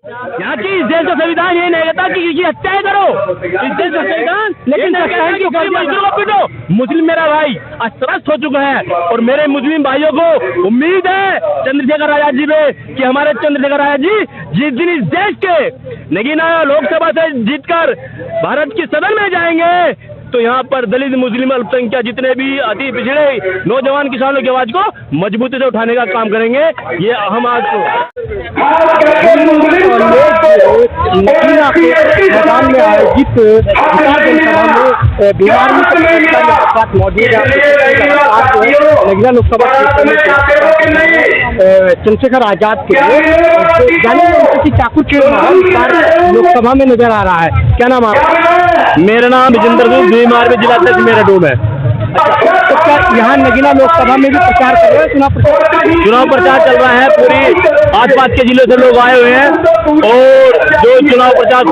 यहाँ की इस देश का संविधान ये नहीं कहता कि किसी हत्याएं करो, इस देश का संविधान, लेकिन मजदूरों को पीटो। मुस्लिम मेरा भाई अस्वस्थ हो चुका है और मेरे मुस्लिम भाइयों को उम्मीद है चंद्रशेखर आजाद जी पे कि हमारे चंद्रशेखर आजाद जी जिस दिन इस देश के नगीना लोकसभा से जीतकर भारत की सदन में जाएंगे तो यहाँ पर दलित मुस्लिम अल्पसंख्यक जितने भी अति पिछड़े नौजवान किसानों की आवाज को मजबूती से उठाने का काम करेंगे। ये हम आज मैदान में आयोजित जनसभा में बिहार में नगीना लोकसभा चंद्रशेखर आजाद के जाने चाकू के लोकसभा में नजर आ रहा है। क्या नाम आपका? मेरा नाम विजेंद्र सिंह बीमार में जिला अध्यक्ष मेरा डूम है। तो क्या यहाँ नगीना लोकसभा में भी प्रचार कर रहे हैं? चुनाव प्रचार चल रहा है, पूरी आसपास के जिलों से लोग आए हुए हैं और जो चुनाव प्रचार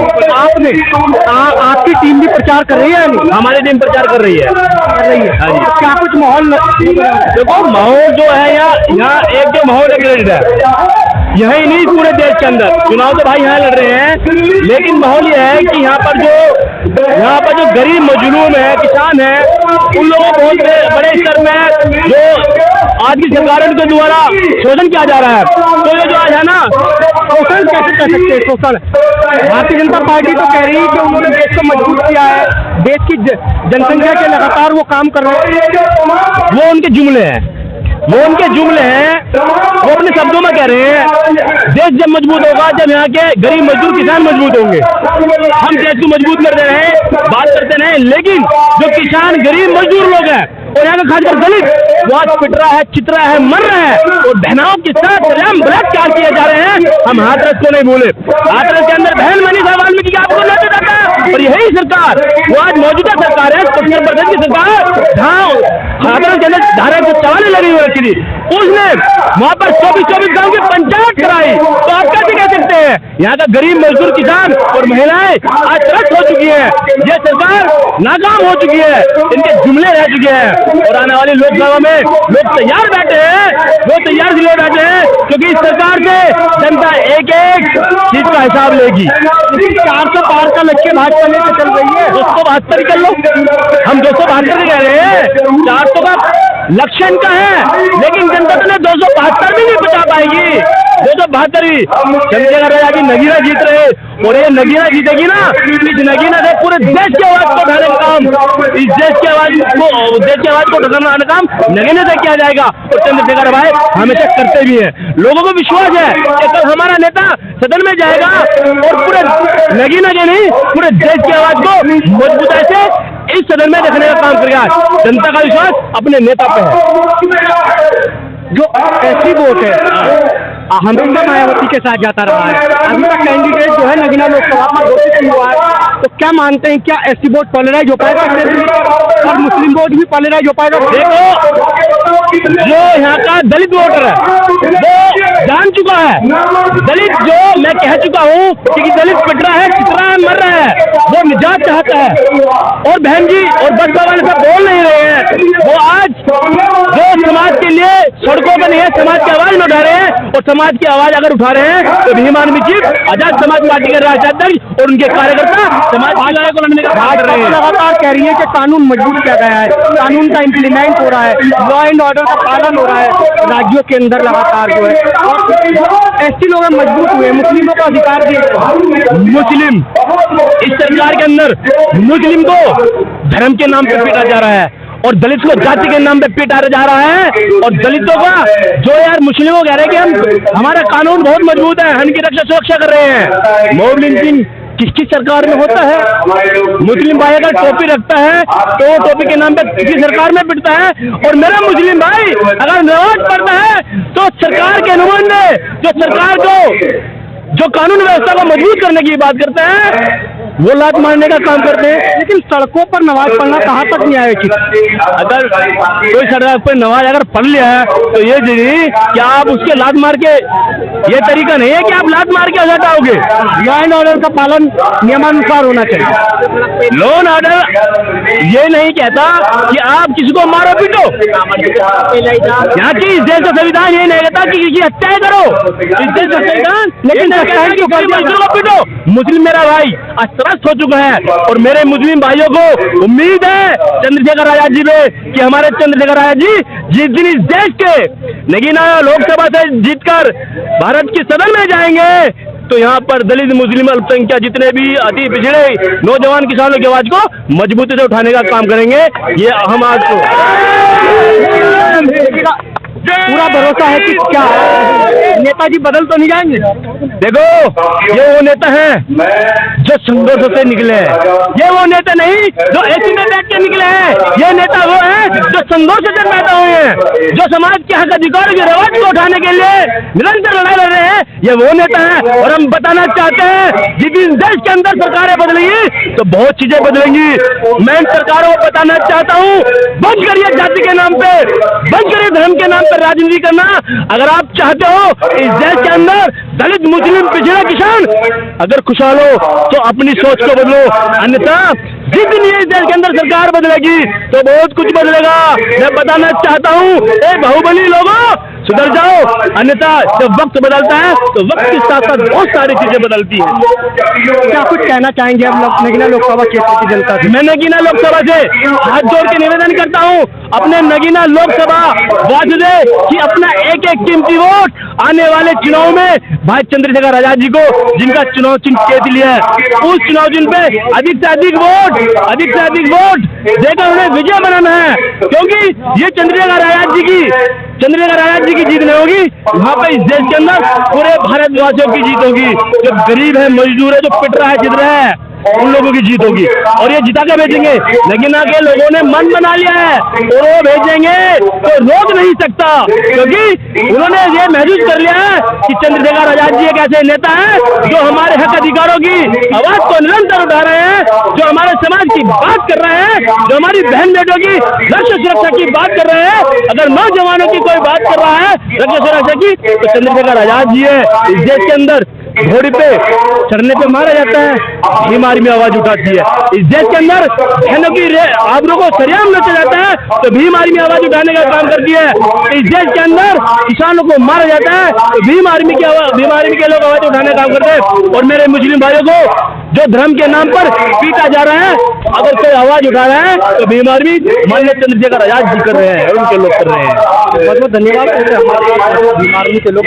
आपकी टीम भी प्रचार कर रही है? हमारी टीम प्रचार कर रही है। हाँ जी। क्या कुछ माहौल देखो, माहौल जो है यहाँ एक जो माहौल रेगुलेटेड है, यही नहीं पूरे देश के अंदर चुनाव तो भाई यहाँ लड़ रहे हैं, लेकिन माहौल यह है कि यहाँ पर जो गरीब मजलूम है, किसान है, उन लोगों को बहुत बड़े स्तर में जो आज की सरकारों के द्वारा शोषण किया जा रहा है। तो ये जो आज है ना, शोषण कैसे कह सकते हैं? शोषण भारतीय जनता पार्टी तो कह रही है कि उन्होंने देश को मजबूत किया है, देश की जनसंख्या के लगातार वो काम कर रहे हैं। वो उनके जुमले हैं, वो अपने शब्दों में कह रहे हैं देश जब मजबूत होगा जब यहाँ के गरीब मजदूर किसान मजबूत होंगे। हम देश को मजबूत करते रहे, बात करते रहे, लेकिन जो किसान गरीब मजदूर लोग हैं और यहाँ का खासकर दलित वो आज पिट रहा है, चित रहा है, मर रहा है और बहनाओं के साथ बलात्कार किए जा रहे हैं। हम हाथरस को नहीं भूले, हाथरस के अंदर बहन मनीषा वाल्मीकि की आपको नजर आता है और यही सरकार वो आज मौजूदा सरकार है, 70% की सरकार हाथरस के अंदर धारा 144 लगी हुई रखी थी, उसने वहां पर 24 गांव की पंचायत कराई। तो आप कैसे कह सकते हैं यहाँ का गरीब मजदूर किसान और महिलाएं आज त्रस्त हो चुकी है, ये सरकार नाकाम हो चुकी है, इनके जुमले रह चुके हैं और आने वाली लोकसभा में लोग तैयार बैठे हैं क्योंकि इस सरकार से जनता एक चीज का हिसाब लेगी। 400 पार का लक्ष्य भाजपा लेकर चल रही है, 272 ही कर लो, हम 272 कह रहे हैं, 400 का लक्ष्य इनका है, लेकिन जनता तो 272 भी नहीं बचा पाएगी। 272 ही चंद्रशेखर आजाद नगीना जीत रहे और ये नगीना जीतेगी ना, इस नगीना से पूरे देश की आवाज को उठाने का काम, इस देश की आवाज को उठाने का काम नगीने से किया जाएगा और चंद्रशेखर भाई हमेशा करते भी हैं। लोगों को विश्वास है कि कल हमारा नेता सदन में जाएगा और पूरे नगीना के नहीं पूरे देश की आवाज को मजबूती से इस सदन में रखने का काम करेगा। जनता का विश्वास अपने नेता पे है। जो ऐसी वोट है हमेशा मायावती के साथ जाता रहा है, अभी तक कैंडिडेट जो है नगीना लोकसभा में घोषित नहीं हुआ है, तो क्या मानते हैं क्या ऐसी वोट पॉलराइज हो पाएगा और मुस्लिम वोट भी पॉलराइज हो पाएगा? देखो, जो यहाँ का दलित वोटर है वो जान चुका है, दलित जो मैं कह चुका हूँ कि दलित पिट रहा है, चित रहा है, मर रहा है, वो निजात चाहता है और बहन जी और बसपा वाले सब बोल नहीं रहे हैं। वो आज जो समाज के लिए सड़कों पर नहीं है, समाज की आवाज में उठा रहे हैं और समाज की आवाज अगर उठा रहे हैं तो Bhim army chief Azad Samaj party के राष्ट्रीय अध्यक्ष और उनके कार्यकर्ता समाज को लड़ने का भाग रहे हैं। लगातार कह रही है कि कानून मजबूत किया गया है, कानून का इम्प्लीमेंट हो रहा है, लॉ एंड ऑर्डर का पालन हो रहा है राज्यों के अंदर लगातार जो है, और ऐसे लोग मजबूत हुए, मुस्लिमों को अधिकार दिए। मुस्लिम इस सरकार के अंदर मुस्लिम को धर्म के नाम पर पीटा जा रहा है और दलित को जाति के नाम पे पीटा जा रहा है और दलितों का जो यार मुस्लिमों कह रहे हैं कि हमारा कानून बहुत मजबूत है, हम इनकी रक्षा सुरक्षा कर रहे हैं। मॉब लिंचिंग किसकी सरकार में होता है? मुस्लिम भाई अगर टोपी रखता है तो वो टोपी के नाम पे किसी सरकार में पिटता है और मेरा मुस्लिम भाई अगर नमाज पढ़ता है तो सरकार के नुमाइंदे जो सरकार को जो कानून व्यवस्था को मजबूत करने की बात करते हैं वो लात मारने का काम करते हैं। लेकिन सड़कों पर नमाज पढ़ना कहाँ तक न्याय है? अगर कोई सड़क पर नमाज अगर पढ़ लिया है तो ये जी क्या आप उसके लात मार के, ये तरीका नहीं है कि आप लात मार के आजाद आओगे। लॉ एंड ऑर्डर का पालन नियमानुसार होना चाहिए। लॉ एंड ऑर्डर ये नहीं कहता कि आप किसी को मारो पीटो। यहाँ की इस देश का संविधान ये नहीं कहता कि किसी हत्याएं करो। इस देश का संविधान लेकिन मजदूर को पीटो। मुस्लिम मेरा भाई अस्वस्थ हो चुका है और मेरे मुस्लिम भाइयों को उम्मीद है चंद्रशेखर आजाद जी पे कि हमारे चंद्रशेखर आजाद जी जिस दिन इस देश के नगीना लोकसभा से जीतकर भारत की सदन में जाएंगे तो यहाँ पर दलित, मुस्लिम, अल्पसंख्यक जितने भी अति पिछड़े नौजवान किसानों की आवाज को मजबूती से उठाने का काम करेंगे। ये हम आज पूरा भरोसा है कि क्या नेताजी बदल तो नहीं जाएंगे? देखो ये वो नेता हैं जो संघर्षों से निकले हैं, ये वो नेता नहीं जो एसी में बैठ के निकले हैं। ये नेता वो हैं जो संघर्ष से पैदा हुए हैं, जो समाज के हक अधिकारों की रवाज को उठाने के लिए निरंतर लड़ाई लड़ रहे हैं। ये वो नेता हैं और हम बताना चाहते हैं जिस दिन देश के अंदर सरकारें बदलेंगी तो बहुत चीजें बदलेंगी। मैं इन सरकारों को बताना चाहता हूँ बंद करिए जाति के नाम पे, बंद करिए धर्म के नाम पे राजनीति करना। अगर आप चाहते हो इस देश के अंदर दलित, मुस्लिम, पिछड़ा किसान अगर खुशहाल हो तो अपनी सोच को बदलो, अन्यथा जिस दिन ये देश के अंदर सरकार बदलेगी तो बहुत कुछ बदलेगा। मैं बताना चाहता हूँ ए बाहुबली लोगों सुधर जाओ, अन्यथा जब वक्त बदलता है तो वक्त के साथ साथ बहुत सारी चीजें बदलती हैं। क्या कुछ कहना चाहेंगे आप नगीना लोकसभा क्षेत्र की जनता से? मैं नगीना लोकसभा से हाथ जोड़ के निवेदन करता हूँ अपने नगीना लोकसभा वासियों कि अपना एक एक कीमती वोट आने वाले चुनाव में भाई चंद्रशेखर आजाद जी को जिनका चुनाव चिन्ह खेत लिया है उस चुनाव चिन्ह पे अधिक से अधिक वोट देकर उन्हें विजय बनाना है। क्योंकि ये चंद्रशेखर आजाद जी की जीत नहीं होगी, वहाँ पे इस देश के अंदर पूरे भारतवासियों की जीत होगी। जो गरीब है, मजदूर है, जो पिट रहा है, जिद रहा है, उन लोगों की जीत होगी और ये जिता के भेजेंगे। नगीना के लोगों ने मन बना लिया है और वो भेजेंगे तो रोक नहीं सकता, क्योंकि उन्होंने ये महसूस कर लिया है कि चंद्रशेखर आजाद जी एक ऐसे नेता हैं जो हमारे हक अधिकारों की आवाज को निरंतर उठा रहे हैं, जो हमारे समाज की बात कर रहे हैं, जो हमारी बहन बेटों की रक्षा सुरक्षा की बात कर रहे हैं। अगर नौजवानों की कोई बात कर रहा है रक्षा सुरक्षा की तो चंद्रशेखर आजाद जी है। इस देश के अंदर घोड़ी पे चढ़ने पे मारा जाता है, भीम आर्मी आवाज उठाती है। इस देश के अंदर बहनों की आबरों को सरेआम नचा जाता है तो भीम आर्मी आवाज उठाने का काम करती है। इस देश के अंदर किसानों को मारा जाता है तो भीम आर्मी के लोग आवाज उठाने का काम करते हैं। और मेरे मुस्लिम भाइयों को जो धर्म के नाम पर पीटा जा रहा है, अगर कोई आवाज उठा रहा है तो भीम आर्मी मान लो चंद्रशेखर आजाद जी कर रहे हैं और उनके लोग कर रहे हैं। बहुत बहुत धन्यवाद। भीम आर्मी के लोग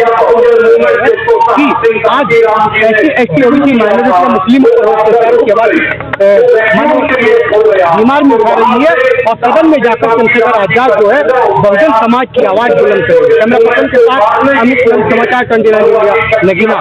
कि आज ऐसी ओबीसी माइनॉरिटी मुस्लिम के बाद बीमार में उठा रही है और सदन में जाकर चंद्रशेखर आजाद जो है बहुजन समाज की आवाज बुलंद करेगी। कैमरा पर्सन के साथ अमित समाचार 29 इंडिया नगीना।